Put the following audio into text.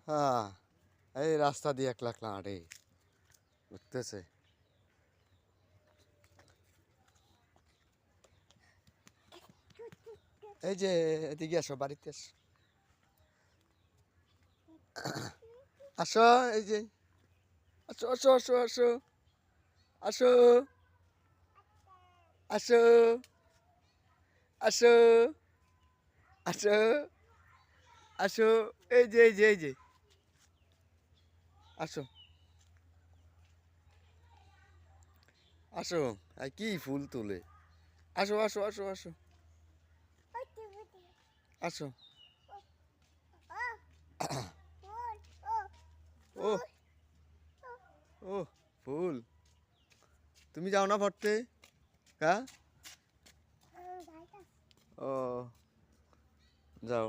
হ্যাঁ, এই রাস্তা দিয়ে একলা একলা হাঁটে উঠতেছে। এই যে এদিকে আসো, বাড়িতে আসো, আসো, এই যে আসো আসো আসো আসো আসো আসো আসো আসো আসো, এই যে এই যে এই যে আসো আসো। আর কি ফুল তোলে, আসো আসো আসো আসো আসো। ও ও ফুল, তুমি যাও না পড়তে? হ্যাঁ, ও যাও।